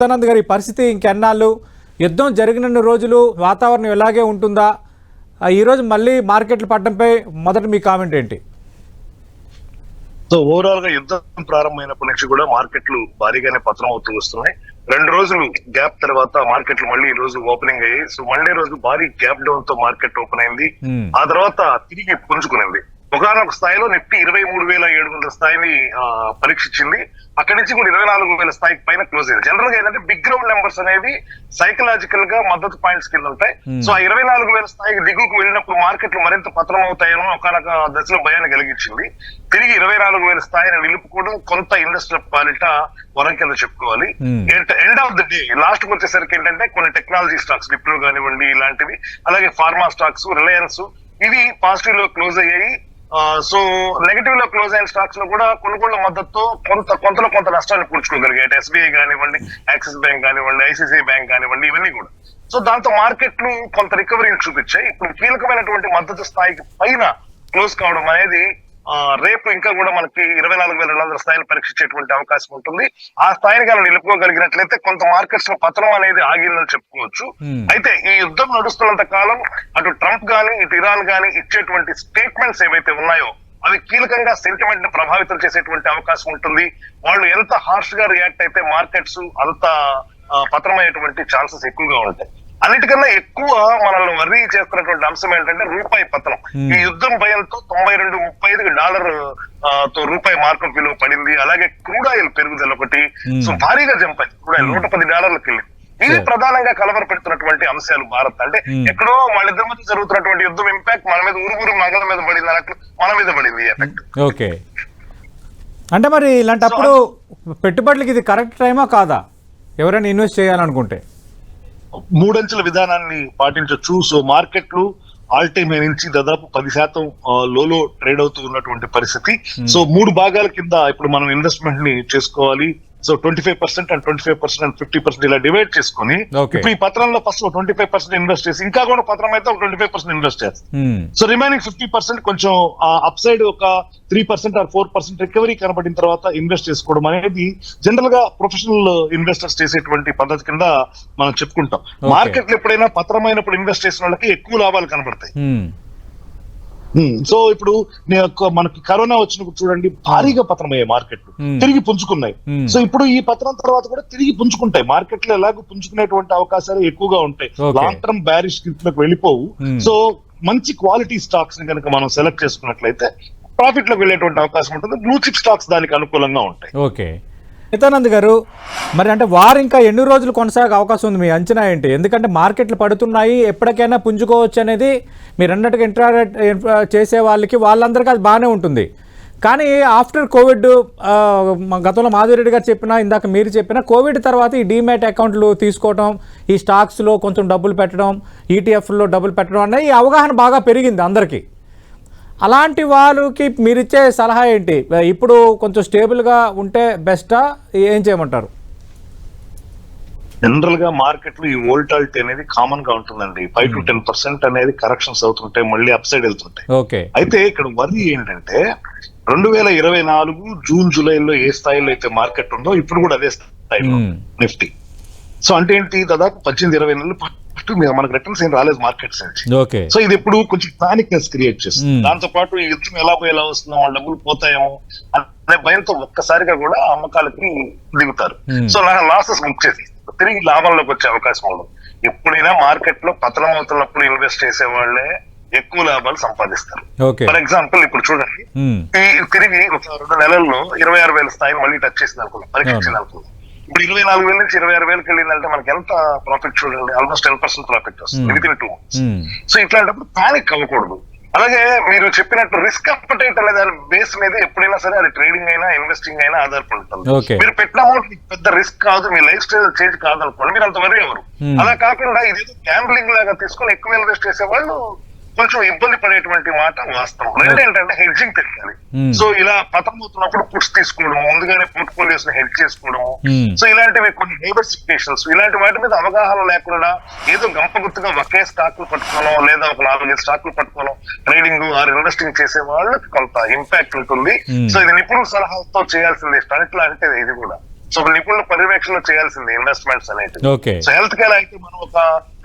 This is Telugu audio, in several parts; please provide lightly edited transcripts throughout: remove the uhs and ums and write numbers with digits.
సదానంద్ గారి పరిస్థితి ఇంకెన్నాళ్ళు, యుద్ధం జరిగిన రోజులు వాతావరణం ఇలాగే ఉంటుందా? ఈరోజు మళ్ళీ మార్కెట్లు పడడంపై మొదట మీ కామెంట్ ఏంటి? సో ఓవరాల్ గా యుద్ధం ప్రారంభమైనప్పటి నుంచి కూడా మార్కెట్లు భారీగానే పతనం అవుతూ వస్తున్నాయి. 2 రోజులు గ్యాప్ తర్వాత మార్కెట్లు మళ్ళీ ఈ రోజు ఓపెనింగ్ అయ్యాయి. సో మండే రోజు భారీ గ్యాప్ డౌన్ తో మార్కెట్ ఓపెన్ అయింది. ఆ తర్వాత తిరిగి పుంజుకునింది. ఒకనొక స్థాయిలో నిఫ్టీ 23,700 స్థాయిని పరీక్షించింది. అక్కడి నుంచి కూడా 24,000 స్థాయికి పైన క్లోజ్ అయింది. జనరల్ గా ఏంటంటే బిగ్ గ్రౌండ్ నెంబర్స్ అనేది సైకలాజికల్ గా మద్దతు పాయింట్స్ కింద ఉంటాయి. సో ఆ 24,000 స్థాయికి దిగుకు వెళ్ళినప్పుడు మార్కెట్లు మరింత పతనం అవుతాయనో ఒకనొక దశలో భయాన్ని కలిగించింది. తిరిగి 24,000 స్థాయిని నిలుపుకోవడం కొంత ఇండస్ట్రియల్ పాలిట వరం కింద చెప్పుకోవాలి. End of the day last కి వచ్చేసరికి ఏంటంటే కొన్ని టెక్నాలజీ స్టాక్స్ విప్రో కానివ్వండి, ఇలాంటివి, అలాగే ఫార్మా స్టాక్స్, రిలయన్స్, ఇవి పాజిటివ్ లో క్లోజ్ అయ్యాయి. సో నెగటివ్ లో క్లోజ్ అయిన స్టాక్స్ లో కూడా కొనుగోళ్ల మద్దతుతో కొంత నష్టాన్ని పూడ్చుకోగలిగాయి. ఎస్బీఐ కానివ్వండి, యాక్సిస్ బ్యాంక్ కానివ్వండి, ఐసిఐసిఐ బ్యాంక్ కానివ్వండి, ఇవన్నీ కూడా. సో దాంతో మార్కెట్లు కొంత రికవరీని చూపించాయి. ఇప్పుడు కీలకమైనటువంటి మద్దతు స్థాయికి పైన క్లోజ్ కావడం అనేది రేపు ఇంకా కూడా మనకి 24,200 స్థాయిని పరీక్షించేటువంటి అవకాశం ఉంటుంది. ఆ స్థాయిని కానీ నిలుపుకోగలిగినట్లయితే కొంత మార్కెట్స్ లో పతనం అనేది ఆగిందని చెప్పుకోవచ్చు. అయితే ఈ యుద్ధం నడుస్తున్నంత కాలం అటు ట్రంప్ గాని ఇటు ఇరాన్ గాని ఇచ్చేటువంటి స్టేట్మెంట్స్ ఏవైతే ఉన్నాయో అవి కీలకంగా సెంటిమెంట్ ని ప్రభావితం చేసేటువంటి అవకాశం ఉంటుంది. వాళ్ళు ఎంత హార్ష్ గా రియాక్ట్ అయితే మార్కెట్స్ అంత పతనమయ్యేటువంటి ఛాన్సెస్ ఎక్కువగా ఉంటాయి. అన్నిటికన్నా ఎక్కువ మనల్ని వర్రీ చేస్తున్నటువంటి అంశం ఏంటంటే రూపాయి పతనం. ఈ యుద్ధం భయంతో 92.35 డాలర్ తో రూపాయి మార్కెట్ విలువ పడింది. అలాగే క్రూడ్ ఆయిల్ పెరుగుదల ఒకటి సో భారీగా జంప్ అయింది. క్రూడ్ ఆయిల్ $110 వెళ్ళింది. ఇది ప్రధానంగా కలవర పెడుతున్నటువంటి అంశాలు. భారత్ అంటే ఎక్కడో వాళ్ళిద్దరి మధ్య జరుగుతున్నటువంటి యుద్ధం ఇంపాక్ట్ మన మీద ఊరుగురు మగల మీద పడింది అన్నట్లు మన మీద పడింది ఎఫెక్ట్. ఓకే, అంటే మరి ఇలాంటప్పుడు పెట్టుబడులకి ఇది కరెక్ట్ టైమా కాదా ఎవరైనా ఇన్వెస్ట్ చేయాలనుకుంటే? 3 అంచెల విధానాన్ని పాటించవచ్చు. సో మార్కెట్లు ఆల్ టైమ్ నుంచి దాదాపు 10% లోలో ట్రేడ్ అవుతూ ఉన్నటువంటి పరిస్థితి. సో 3 భాగాల కింద ఇప్పుడు మనం ఇన్వెస్ట్మెంట్ ని చేసుకోవాలి. సో 25% అండ్ 25% అండ్ 50% ఇలా డివైడ్ చేసుకుని ఇప్పుడు ఈ పత్రంలో ఫస్ట్ 25% ఇన్వెస్ట్ చేసి ఇంకా కూడా పత్రం అయితే 25% ఇన్వెస్ట్ చేస్తాం. సో రిమైనింగ్ 50% కొంచెం అప్ సైడ్ ఒక 3% ఆర్ 4% రికవరీ కనబడిన తర్వాత ఇన్వెస్ట్ చేసుకోవడం అనేది జనరల్ గా ప్రొఫెషనల్ ఇన్వెస్టర్స్ చేసేటువంటి పద్ధతి కింద మనం చెప్పుకుంటాం. మార్కెట్లు ఎప్పుడైనా పత్రమైనప్పుడు ఇన్వెస్ట్ చేసిన వాళ్ళకి ఎక్కువ లాభాలు కనబడతాయి. సో ఇప్పుడు మనకి కరోనా వచ్చినప్పుడు చూడండి భారీగా పతనమయ్యాయి మార్కెట్లు, తిరిగి పుంజుకున్నాయి. సో ఇప్పుడు ఈ పతనం తర్వాత కూడా తిరిగి పుంజుకుంటాయి. మార్కెట్లు ఎలాగో పుంజుకునేటువంటి అవకాశాలు ఎక్కువగా ఉంటాయి. లాంగ్ టర్మ్ బ్యారిష్ కి వెళ్ళిపోవు. సో మంచి క్వాలిటీ స్టాక్స్ ని కనుక మనం సెలెక్ట్ చేసుకున్నట్లయితే ప్రాఫిట్ లోకి వెళ్ళేటువంటి అవకాశం ఉంటుంది. బ్లూ చిప్ స్టాక్స్ దానికి అనుకూలంగా ఉంటాయి. ఓకే, సదానంద్ గారు, మరి అంటే వారు ఇంకా ఎన్ని రోజులు కొనసాగే అవకాశం ఉంది? మీ అంచనా ఏంటి? ఎందుకంటే మార్కెట్లు పడుతున్నాయి, ఎప్పటికైనా పుంజుకోవచ్చు అనేది మీరు అన్నట్టుగా ఇంటరాక్ట్ చేసే వాళ్ళందరికీ అది బాగానే ఉంటుంది. కానీ ఆఫ్టర్ కోవిడ్, గతంలో మాధురెడ్డి గారు చెప్పినా, ఇందాక మీరు చెప్పినా, కోవిడ్ తర్వాత ఈ డీమ్యాట్ అకౌంట్లు తీసుకోవడం, ఈ స్టాక్స్లో కొంచెం డబ్బులు పెట్టడం, ఈటీఎఫ్లో డబ్బులు పెట్టడం అనేది ఈ అవగాహన బాగా పెరిగింది అందరికీ. అలాంటి వాళ్ళకి మీరిచ్చే సలహా ఏంటి? ఇప్పుడు కొంచెం స్టేబుల్గా ఉంటే బెస్టా, ఏం చేయమంటారు? జనరల్ గా మార్కెట్ లో ఈ వోల్టాలిటీ అనేది కామన్ గా ఉంటుందండి. 5 to 10% అనేది కరెక్షన్స్ అవుతుంటాయి, మళ్ళీ అప్ సైడ్ వెళ్తుంటాయి. ఓకే, అయితే ఇక్కడ వరి ఏంటంటే 2024 జూన్ జూలైలో ఏ స్థాయిలో అయితే మార్కెట్ ఉందో ఇప్పుడు కూడా అదే స్థాయిలో నిఫ్టీ. సో అంటే ఏంటి, దాదాపు 18-20 నెలలు మనకు రిటర్న్స్ ఏం రాలేదు మార్కెట్స్ నుంచి. సో ఇది ఎప్పుడు కొంచెం పానిక్నెస్ క్రియేట్ చేస్తుంది. దాంతో పాటు ఈ యుద్ధం ఎలా వస్తుందో, వాళ్ళ డబ్బులు పోతాయేమో అనే భయంతో ఒక్కసారిగా కూడా అమ్మకాలకి దిగుతారు. సో లాసెస్ బుక్ చేసి తిరిగి లాభంలోకి వచ్చే అవకాశం ఉండదు. ఎప్పుడైనా మార్కెట్ లో పతనం అవుతున్నప్పుడు ఇన్వెస్ట్ చేసే వాళ్ళే ఎక్కువ లాభాలు సంపాదిస్తారు. ఫర్ ఎగ్జాంపుల్ ఇప్పుడు చూడండి, తిరిగి ఒక 2 నెలల్లో 26,000 స్థాయిని మళ్ళీ టచ్ చేసింది అనుకున్నాం, పరీక్షించింది అనుకున్నాం. ఇప్పుడు 24,000 నుంచి 26,000 వెళ్ళిందంటే మనకి ఎంత ప్రాఫిట్ చూడండి, ఆల్మోస్ట్ 10% ప్రాఫిట్ వస్తుంది వితిన్ 2 months. సో ఇట్లాంటప్పుడు పానిక్ అవ్వకూడదు. అలాగే మీరు చెప్పినట్టు రిస్క్ అప్పటైట్ అనే దాని బేస్ మీద ఎప్పుడైనా సరే అది ట్రేడింగ్ అయినా ఇన్వెస్టింగ్ అయినా ఆధారపడి ఉంటుంది. మీరు పెట్టిన అమౌంట్ పెద్ద రిస్క్ కాదు, మీ లైఫ్ స్టైల్ చేంజ్ కాదనుకోండి, మీరు అంత వరీ ఎవరు. అలా కాకుండా ఇది గ్యాంబ్లింగ్ లాగా తీసుకొని ఎక్కువ ఇన్వెస్ట్ చేసే వాళ్ళు కొంచెం ఇబ్బంది పడేటువంటి మాట వాస్తవం. రెండేంటంటే హెడ్జింగ్ తెలియాలి. సో ఇలా పతమవుతున్నప్పుడు పుట్స్ తీసుకోవడం, ముందుగానే పోర్ట్ఫోలియోస్ ని హెడ్ చేసుకోవడము, సో ఇలాంటివి కొన్ని డైవర్సిఫికేషన్స్, ఇలాంటి వాటి మీద అవగాహన లేకుండా ఏదో గంపగుత్తుగా ఒకే స్టాక్లు పట్టుకోవడం లేదా ఒక 4-5 స్టాక్లు పట్టుకోవడం, ట్రేడింగ్ ఆర్ ఇన్వెస్టింగ్ చేసే వాళ్ళకి కొంత ఇంపాక్ట్ ఉంటుంది. సో ఇది నిపుణుల సలహాలతో చేయాల్సింది. ఎట్లా అంటే ఇది కూడా సో నిపుణుల పర్యవేక్షణ చేయాల్సింది ఇన్వెస్ట్మెంట్స్ అనేది. ఓకే. సో హెల్త్ కేర్ అయితే మనం ఒక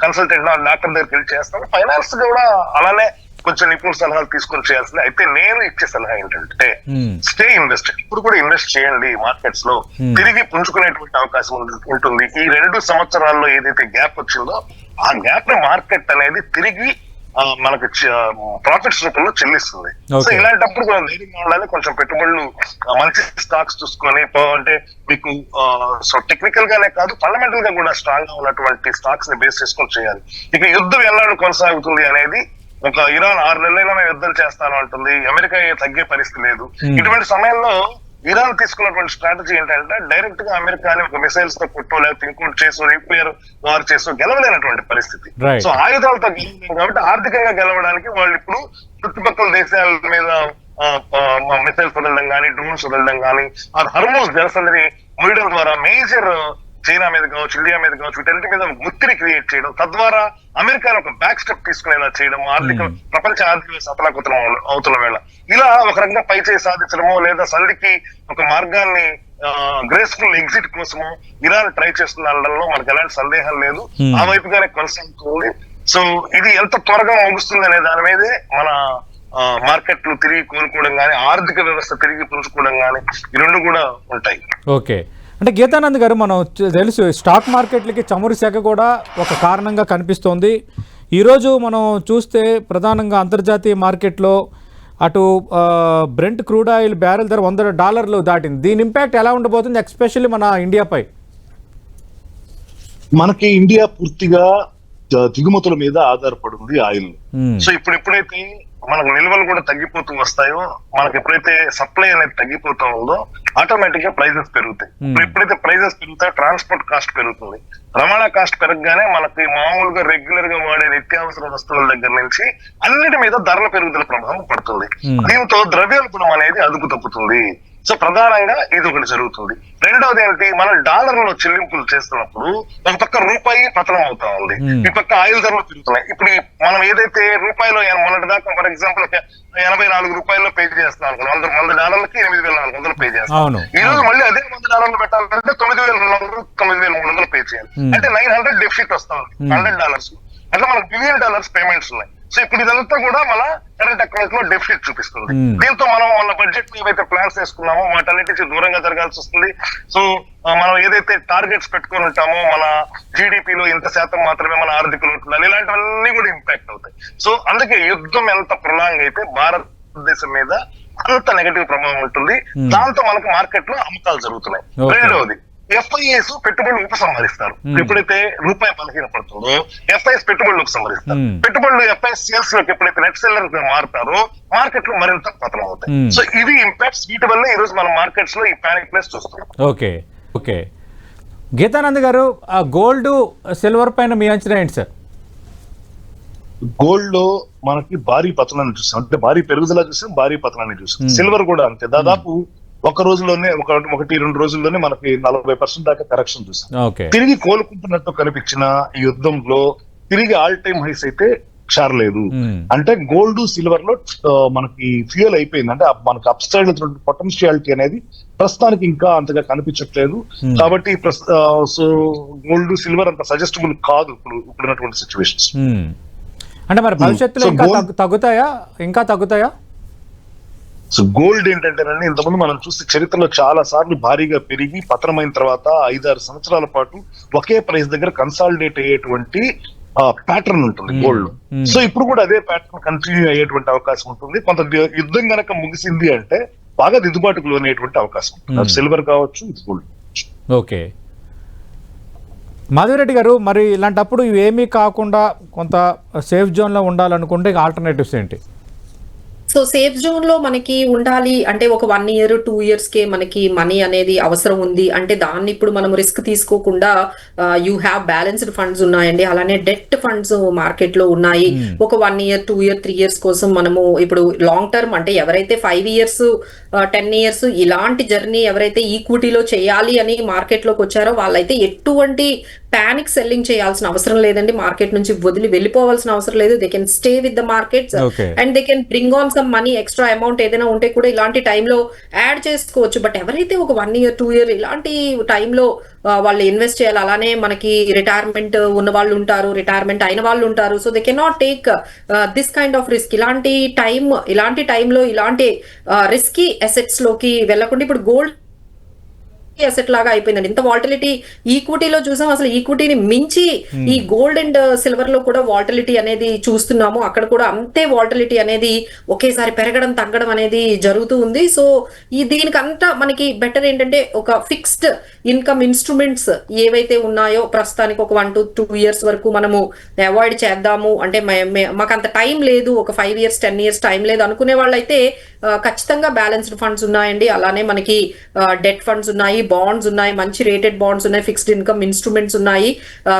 కన్సల్టెంట్ డాక్టర్ దగ్గరికి వెళ్ళి చేస్తాం. ఫైనాన్స్ కూడా అలానే కొంచెం నిపుణుల సలహాలు తీసుకొని చేయాల్సింది. అయితే నేను ఇచ్చే సలహా ఏంటంటే స్టే ఇన్వెస్టెడ్. ఇప్పుడు కూడా ఇన్వెస్ట్ చేయండి మార్కెట్స్ లో, తిరిగి పుంజుకునేటువంటి అవకాశం ఉంటుంది. ఈ 2 సంవత్సరాల్లో ఏదైతే గ్యాప్ వచ్చిందో ఆ గ్యాప్ ని మార్కెట్ అనేది తిరిగి మనకు ప్రాఫిట్స్ రూపంలో చెల్లిస్తుంది. సో ఇలాంటప్పుడు కూడా ధైర్యంగా ఉండాలి. కొంచెం పెట్టుబడులు మంచి స్టాక్స్ చూసుకొని, అంటే మీకు సో టెక్నికల్ గానే కాదు ఫండమెంటల్ గా కూడా స్ట్రాంగ్ గా ఉన్నటువంటి స్టాక్స్ ని బేస్ చేసుకొని చేయాలి. ఇక యుద్ధం ఎన్నాళ్ళు కొనసాగుతుంది అనేది, ఒక ఇరాన్ 6 నెలలైనా మేము యుద్ధం చేస్తాను అంటుంది, అమెరికా తగ్గే పరిస్థితి లేదు. ఇటువంటి సమయంలో ఇరాన్ తీసుకున్నటువంటి స్ట్రాటజీ ఏంటంటే డైరెక్ట్ గా అమెరికాని ఒక మిసైల్స్ తో కొట్టో లేకపోతే ఇంకోటి చేసో న్యూక్లియర్ వార్ చేసో గెలవలేనటువంటి పరిస్థితి. సో ఆయుధాలతో గెలవలేదు కాబట్టి ఆర్థికంగా గెలవడానికి వాళ్ళు ఇప్పుడు చుట్టుపక్కల దేశాల మీద మిసైల్స్ వదలడం కానీ, డ్రోన్స్ వదలడం కానీ, ఆ హార్మోన్స్ జలసంధిని మూయడం ద్వారా మేజర్ చైనా మీద కావచ్చు, ఇండియా మీద కావచ్చు, వీటన్నిటి మీద ఒత్తిడి క్రియేట్ చేయడం, తద్వారా అమెరికాను ఒక బ్యాక్ స్టెప్ తీసుకునేలా చేయడం, ప్రపంచ ఆర్థిక వ్యవస్థ అతలాకుతలం అవుతున్న వేళ ఇలా ఒక రకంగా పై చేయి సాధించడమో లేదా సంధికి ఒక మార్గాన్ని గ్రేస్ఫుల్ ఎగ్జిట్ కోసము ఇరాన్ ట్రై చేస్తుండడంలో మనకు ఎలాంటి సందేహం లేదు. ఆ వైపుగానే కొనసాగుతుంది. సో ఇది ఎంత త్వరగా ముగుస్తుంది అనే దాని మీదే మన మార్కెట్లు తిరిగి కోలుకోవడం కానీ, ఆర్థిక వ్యవస్థ తిరిగి పుంజుకోవడం కానీ, ఈ 2 కూడా ఉంటాయి. ఓకే. అంటే గీతానంద్ గారు, మనం తెలుసు స్టాక్ మార్కెట్లకి చమురు శాఖ కూడా ఒక కారణంగా కనిపిస్తోంది. ఈరోజు మనం చూస్తే ప్రధానంగా అంతర్జాతీయ మార్కెట్లో అటు బ్రెంట్ క్రూడ్ ఆయిల్ బ్యారెల్ ధర $100 దాటింది. దీని ఇంపాక్ట్ ఎలా ఉండబోతుంది ఎస్పెషల్లీ మన ఇండియాపై? మనకి ఇండియా పూర్తిగా దిగుమతుల మీద ఆధారపడి ఉంది ఆయిల్. సో ఎప్పుడైతే మనకు నిల్వలు కూడా తగ్గిపోతూ వస్తాయో, మనకి ఎప్పుడైతే సప్లై అనేది తగ్గిపోతా ఉందో ఆటోమేటిక్ గా ప్రైజెస్ పెరుగుతాయి. ఎప్పుడైతే ప్రైజెస్ పెరుగుతాయో ట్రాన్స్పోర్ట్ కాస్ట్ పెరుగుతుంది. రవాణా కాస్ట్ పెరగగానే మనకి మామూలుగా రెగ్యులర్ గా వాడే నిత్యావసర వస్తువుల దగ్గర నుంచి అన్నిటి మీద ధరల పెరుగుదల ప్రభావం పడుతుంది. దీంతో ద్రవ్యోల్బణం అనేది అదుపు తప్పుతుంది. సో ప్రధానంగా ఇది ఒకటి జరుగుతుంది. రెండవది ఏంటి, మనం డాలర్లో చెల్లింపులు చేస్తున్నప్పుడు ఒక పక్క రూపాయి పతనం అవుతా ఉంది, ఈ పక్క ఆయిల్ ధరలు పెరుగుతున్నాయి. ఇప్పుడు మనం ఏదైతే రూపాయలో మొన్నటి దాకా ఫర్ ఎగ్జాంపుల్ $84 పే చేస్తున్నాం, $100 $8,400 పే చేస్తాం. ఈ రోజు మళ్ళీ అదే $100 పెట్టాలంటే $9,400 $9,300 పే చేయాలి. అంటే $900 డెఫిసిట్ వస్తా ఉంది $100. అట్లా మనకు $1 బిలియన్ పేమెంట్స్ ఉన్నాయి. సో ఇప్పుడు ఇదంతా కూడా మన కరెంట్ అకౌంట్ లో డెఫిసిట్ చూపిస్తుంది. దీంతో మనం మన బడ్జెట్ ఏవైతే ప్లాన్స్ వేసుకున్నామో వాటన్నిటికి దూరంగా జరగాల్సి వస్తుంది. సో మనం ఏదైతే టార్గెట్స్ పెట్టుకుని ఉంటామో, మన జీడిపిలో ఇంత శాతం మాత్రమే మన ఆర్థిక లోటు ఉండాలి, ఇలాంటివన్నీ కూడా ఇంపాక్ట్ అవుతాయి. సో అందుకే యుద్ధం ఎంత ప్రొలాంగ్ అయితే భారతదేశం మీద అంత నెగటివ్ ప్రభావం ఉంటుంది. దాంతో మనకు మార్కెట్ లో అమ్మకాలు జరుగుతున్నాయి. రెండవది, ఎఫ్ఐఎస్ పెట్టుబడులు ఉపసంహరిస్తారు. ఎప్పుడైతే రూపాయి బలహీనపడుతుందో ఎఫ్ఐఎస్ పెట్టుబడులు ఉపసంహరిస్తారు. పెట్టుబడులు ఎఫ్ఐఎస్ సేల్స్ లోకి ఎప్పుడైతే నెట్ సెల్లర్ మారుతారో మార్కెట్ లో మరింత పతనం అవుతాయి. సో ఇవి ఇంపాక్ట్స్. వీటి వల్ల ఈ రోజు మన మార్కెట్స్ లో ఈ పానిక్ ప్లేస్ చూస్తున్నాం. ఓకే ఓకే గీతానంద్ గారు, గోల్డ్ సిల్వర్ పైన మీ అంచనా ఏంటి సార్? గోల్డ్ లో మనకి భారీ పతనాన్ని చూస్తాం, అంటే భారీ పెరుగుదల చూస్తాం, భారీ పతనాన్ని చూస్తాం. సిల్వర్ కూడా అంతే, దాదాపు ఒక రోజులోనే 1-2 రోజుల్లోనే మనకి 40% దాకా కరెక్షన్ చూస్తాం. తిరిగి కోలుకుంటున్నట్టు కనిపించిన ఈ యుద్ధంలో తిరిగి ఆల్ టైమ్ హైస్ అయితే చారలేదు. అంటే గోల్డ్ సిల్వర్ లో మనకి ఫ్యూయల్ అయిపోయింది. అంటే మనకి అప్ సైడ్ పొటెన్షియాలిటీ అనేది ప్రస్తుతానికి ఇంకా అంతగా కనిపించట్లేదు. కాబట్టి సో గోల్డ్ సిల్వర్ అంత సజెస్టబుల్ కాదు ఇప్పుడున్నటువంటి సిచ్యువేషన్స్. అంటే మరి భవిష్యత్తులో ఇంకా తగ్గుతాయా? సో గోల్డ్ ఏంటంటేనండి, ఇంతకుముందు మనం చూస్తే చరిత్రలో చాలా సార్లు భారీగా పెరిగి పతనమైన తర్వాత 5-6 సంవత్సరాల పాటు ఒకే ప్రైస్ దగ్గర కన్సాలిడేట్ అయ్యేటువంటి ప్యాటర్న్ ఉంటుంది గోల్డ్. సో ఇప్పుడు కూడా అదే ప్యాటర్న్ కంటిన్యూ అయ్యేటువంటి అవకాశం ఉంటుంది. కొంత యుద్ధం గనక ముగిసింది అంటే బాగా దిద్దుబాటుకు లోనేటువంటి అవకాశం ఉంటుంది. సిల్వర్ కావచ్చు, ఇది గోల్డ్. ఓకే మాధవిరెడ్డి గారు, మరి ఇలాంటప్పుడు ఇవేమీ కాకుండా కొంత సేఫ్ జోన్లో ఉండాలనుకుంటే ఆల్టర్నేటివ్స్ ఏంటి? సో సేఫ్ జోన్ లో మనకి ఉండాలి అంటే ఒక 1 year 2 years కే మనకి మనీ అనేది అవసరం ఉంది అంటే దాన్ని ఇప్పుడు మనం రిస్క్ తీసుకోకుండా యూ హ్యావ్ బ్యాలెన్స్డ్ ఫండ్స్ ఉన్నాయండి, అలానే డెట్ ఫండ్స్ మార్కెట్ లో ఉన్నాయి. ఒక 1 year 2 year 3 years కోసం మనము ఇప్పుడు లాంగ్ టర్మ్ అంటే ఎవరైతే 5 years 10 years ఇలాంటి జర్నీ ఎవరైతే ఈక్విటీలో చేయాలి అని మార్కెట్ లోకి వచ్చారో వాళ్ళైతే ఎటువంటి పానిక్ సెల్లింగ్ చేయాల్సిన అవసరం లేదండి. మార్కెట్ నుంచి వదిలి వెళ్ళిపోవాల్సిన అవసరం లేదు. They can stay with the markets and they can bring on some some money extra amount ఏదైనా ఉంటే కూడా ఇలాంటి టైంలో యాడ్ చేసుకోవచ్చు. బట్ ఎవరైతే ఒక 1 year 2 year ఇలాంటి టైంలో వాళ్ళు ఇన్వెస్ట్ చేయాలి. అలానే మనకి రిటైర్మెంట్ ఉన్న వాళ్ళు ఉంటారు, రిటైర్మెంట్ అయిన వాళ్ళు ఉంటారు. So they cannot take this kind of risk. ఇలాంటి టైంలో ఇలాంటి రిస్కీ అసెట్స్ లోకి వెళ్ళకుండా ఇప్పుడు గోల్డ్ అసెట్ లాగా అయిపోయిందండి. ఇంత వాల్టిలిటీ ఈక్విటీలో చూసాం, అసలు ఈక్విటీని మించి ఈ గోల్డ్ అండ్ సిల్వర్ లో కూడా వాల్టిలిటీ అనేది చూస్తున్నాము. అక్కడ కూడా అంతే వాల్టిలిటీ అనేది ఒకేసారి పెరగడం తగ్గడం అనేది జరుగుతూ ఉంది. సో దీనికంతా మనకి బెటర్ ఏంటంటే ఒక ఫిక్స్డ్ ఇన్కమ్ ఇన్స్ట్రుమెంట్స్ ఏవైతే ఉన్నాయో ప్రస్తుతానికి ఒక 1 to 2 years వరకు మనము అవాయిడ్ చేద్దాము. అంటే మాకు అంత టైం లేదు, ఒక 5 years 10 years టైం లేదు అనుకునే వాళ్ళైతే ఖచ్చితంగా బ్యాలెన్స్డ్ ఫండ్స్ ఉన్నాయండి. అలానే మనకి డెట్ ఫండ్స్ ఉన్నాయి, బాండ్స్ ఉన్నాయి, మంచి రేటెడ్ బాండ్స్ ఉన్నాయి, ఫిక్స్డ్ ఇన్కమ్ ఇన్స్ట్రుమెంట్స్ ఉన్నాయి.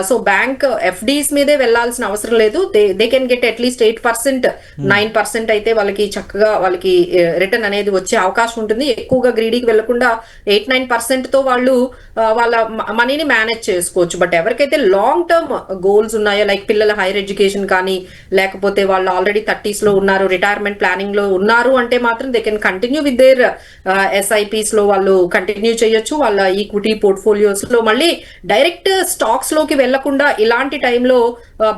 సో బ్యాంక్ ఎఫ్డీస్ మీదే వెళ్లాల్సిన అవసరం లేదు. దే కెన్ గెట్ అట్లీస్ట్ 8%, 9% అయితే వాళ్ళకి చక్కగా వాళ్ళకి రిటర్న్ అనేది వచ్చే అవకాశం ఉంటుంది. ఎక్కువగా గ్రీడీకి వెళ్లకుండా 8-9% తో వాళ్ళు వాళ్ళ మనీని మేనేజ్ చేసుకోవచ్చు. బట్ ఎవరికైతే లాంగ్ టర్మ్ గోల్స్ ఉన్నాయో, లైక్ పిల్లల హైయర్ ఎడ్యుకేషన్ కానీ, లేకపోతే వాళ్ళు ఆల్రెడీ 30s లో ఉన్నారు, రిటైర్మెంట్ ప్లానింగ్ లో ఉన్నారు అంటే మాత్రం they can continue with their SIPs లో వాళ్ళు కంటిన్యూ చేయొచ్చు. వాళ్ళ ఈక్విటీ పోర్ట్ఫోలియోస్ లో మళ్ళీ డైరెక్ట్ స్టాక్స్ లోకి వెళ్లకుండా ఇలాంటి టైంలో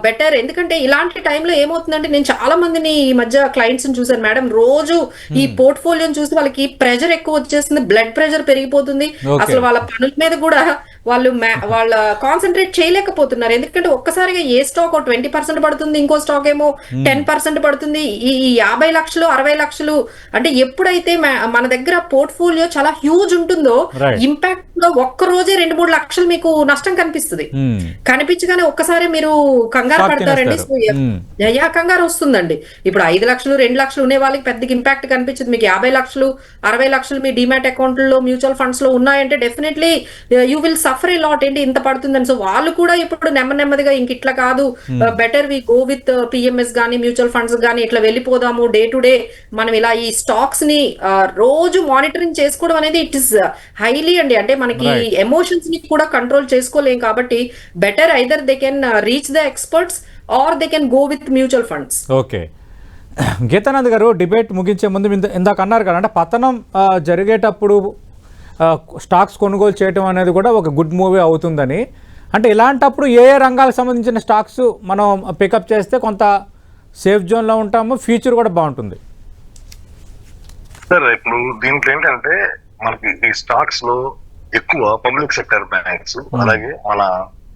బెటర్. ఎందుకంటే ఇలాంటి టైంలో ఏమవుతుందంటే, నేను చాలా మందిని ఈ మధ్య క్లయింట్స్ ని చూసాను మేడం, రోజు ఈ పోర్ట్ఫోలియోని చూసి వాళ్ళకి ప్రెషర్ ఎక్కువ వచ్చేస్తుంది, బ్లడ్ ప్రెషర్ పెరిగిపోతుంది. అసలు వాళ్ళ పనుల మీద కూడా వాళ్ళ కాన్సన్ట్రేట్ చేయలేకపోతున్నారు. ఎందుకంటే ఒక్కసారిగా ఏ స్టాక్ 20% పడుతుంది, ఇంకో స్టాక్ ఏమో 10% పడుతుంది. ఈ 50 లక్షలు 60 లక్షలు అంటే ఎప్పుడైతే మన దగ్గర పోర్ట్ఫోలియో చాలా హ్యూజ్ ఉంటుందో, ఇంపాక్ట్ లో ఒక్క రోజే 2-3 లక్షలు మీకు నష్టం కనిపిస్తుంది. కనిపించగానే ఒక్కసారి మీరు కంగారు పడతారండి. కంగారు వస్తుందండి. ఇప్పుడు 5 లక్షలు 2 లక్షలు ఉండే వాళ్ళకి పెద్దగా ఇంపాక్ట్ కనిపించదు. మీకు 50 లక్షలు 60 లక్షలు మీ డిమాట్ అకౌంట్ లో మ్యూచువల్ ఫండ్స్ లో ఉన్నాయంటే definitely you will suffer a lot. ఏంటి ఇంత పడుతుందని. సో వాళ్ళు కూడా ఇప్పుడు నెమ్మదిగా ఇంక ఇట్లా కాదు, better we go with PMS గానీ మ్యూచువల్ ఫండ్స్ గానీ ఇట్లా వెళ్ళిపోదాము. డే టు డే మనం ఇలా ఈ స్టాక్స్ ని రోజు మానిటరింగ్ చేసుకోవడం అనేది ఇట్ ఇస్ హైలీ అండి. అంటే మనకి ఎమోషన్స్ ని కూడా కంట్రోల్ చేసుకోలేం. కాబట్టి better either they can reach the experts or they can go with mutual funds. Okay, Geethanand గారు, డిబేట్ ముగించే ముందు ఇందాక అన్నారు కదా, అంటే పతనం జరిగేటప్పుడు స్టాక్స్ కొనుగోలు చేయడం అనేది కూడా ఒక గుడ్ మూవీ అవుతుందని. అంటే ఇలాంటప్పుడు ఏ రంగాలకు సంబంధించిన స్టాక్స్ మనం పికప్ చేస్తే కొంత సేఫ్ జోన్లో ఉంటాము, ఫ్యూచర్ కూడా బాగుంటుంది? సార్ ఇప్పుడు దీంట్లో ఏంటంటే, మనకి ఈ స్టాక్స్ లో ఎక్కువ పబ్లిక్ సెక్టర్ బ్యాంక్స్, అలాగే మన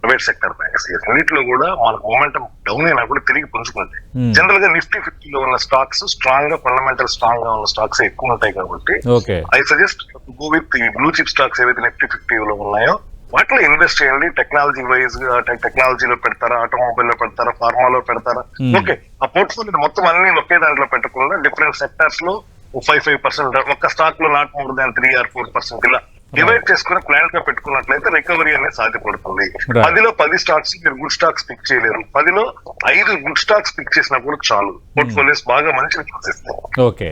ప్రైవేట్ సెక్టర్ బ్యాంక్స్, అన్నింటిలో కూడా మనకు మొమెంటం డౌన్ అయినా కూడా తిరిగి పుంజుకుంటాయి. జనరల్ గా Nifty 50లో ఉన్న స్టాక్స్ స్ట్రాంగ్ గా, ఫండమెంటల్ స్ట్రాంగ్ గా ఉన్న స్టాక్స్ ఎక్కువ ఉంటాయి. కాబట్టి ఐ సజెస్ట్ గో విత్ ఈ బ్లూ చిప్ స్టాక్స్ ఏవైతే Nifty 50లో ఉన్నాయో వాటిలో ఇన్వెస్ట్ చేయండి. టెక్నాలజీ వైజ్ గా టెక్నాలజీలో పెడతారా, ఆటోమొబైల్ లో పెడతారా, ఫార్మాలో పెడతారా, ఓకే. ఆ పోర్ట్ఫోలియో మొత్తం అన్ని ఒకే దాంట్లో పెట్టకుండా డిఫరెంట్ సెక్టర్స్ లో 5% ఒక్క స్టాక్ లో నాట్ మోర్ దాన్ 3 or 4% ఇలా డివైడ్ చేసుకుని ప్లాన్ గా పెట్టుకున్నట్లయితే రికవరీ అనేది సాధ్యపడుతుంది. 10లో 10 స్టాక్స్ మీరు గుడ్ స్టాక్స్ పిక్ చేయలేరు. 10లో 5 గుడ్ స్టాక్స్ పిక్ చేసినా కూడా చాలు, పోర్ట్ఫోలియోస్ బాగా మంచిగా చూసేస్తాయి. ఓకే,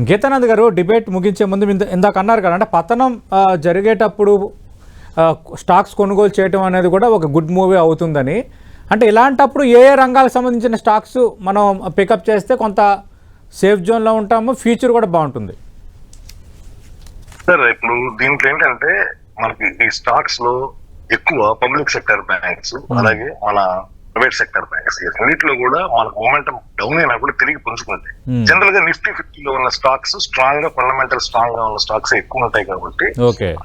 గీతానంద్ గారు, డిబేట్ ముగించే ముందు ఇందాక అన్నారు కదా, అంటే పతనం జరిగేటప్పుడు స్టాక్స్ కొనుగోలు చేయడం అనేది కూడా ఒక గుడ్ మూవీ అవుతుందని. అంటే ఇలాంటప్పుడు ఏ రంగాలకు సంబంధించిన స్టాక్స్ మనం పికప్ చేస్తే కొంత సేఫ్ జోన్లో ఉంటాము, ఫ్యూచర్ కూడా బాగుంటుంది? సార్ ఇప్పుడు దీంట్లో ఏంటంటే, మనకి ఈ స్టాక్స్ లో ఎక్కువ పబ్లిక్ సెక్టర్ బ్యాంక్స్, అలాగే మన ప్రైవేట్ సెక్టర్ బ్యాంక్స్, అన్నింటిలో కూడా మనకు మొమెంటం డౌన్ అయినా కూడా తిరిగి పుంజుకుంటాయి. జనరల్ గా Nifty 50లో ఉన్న స్టాక్స్ స్ట్రాంగ్ గా, ఫండమెంటల్ స్ట్రాంగ్ గా ఉన్న స్టాక్స్ ఎక్కువ ఉంటాయి. కాబట్టి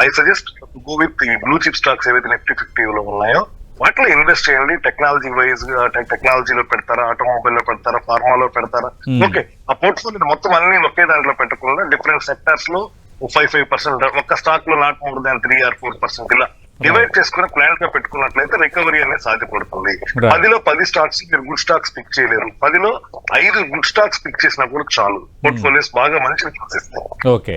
ఐ సజెస్ట్ గో విత్ ఈ బ్లూ చిప్ స్టాక్స్ ఏవైతే Nifty 50లో ఉన్నాయో వాటిలో ఇన్వెస్ట్ చేయండి. టెక్నాలజీ వైజ్ గా టెక్నాలజీలో పెడతారా, ఆటోమొబైల్ లో పెడతారా, ఫార్మాలో పెడతారా, ఓకే. ఆ పోర్ట్ఫోలియో మొత్తం అన్ని ఒకే దాంట్లో పెట్టకుండా డిఫరెంట్ సెక్టర్స్ లో 5% ఒక్క స్టాక్ లో నాట్ మోర్ దాన్ 3 or 4% ఇలా డివైడ్ చేసుకుని ప్లాన్ గా పెట్టుకున్నట్లయితే రికవరీ అనేది సాధ్యపడుతుంది. 10లో 10 స్టాక్స్ మీరు గుడ్ స్టాక్స్ పిక్ చేయలేరు. 10లో 5 గుడ్ స్టాక్స్ పిక్ చేసినా కూడా చాలు, పోర్ట్ఫోలియోస్ బాగా మంచిగా చూసేస్తాయి. ఓకే.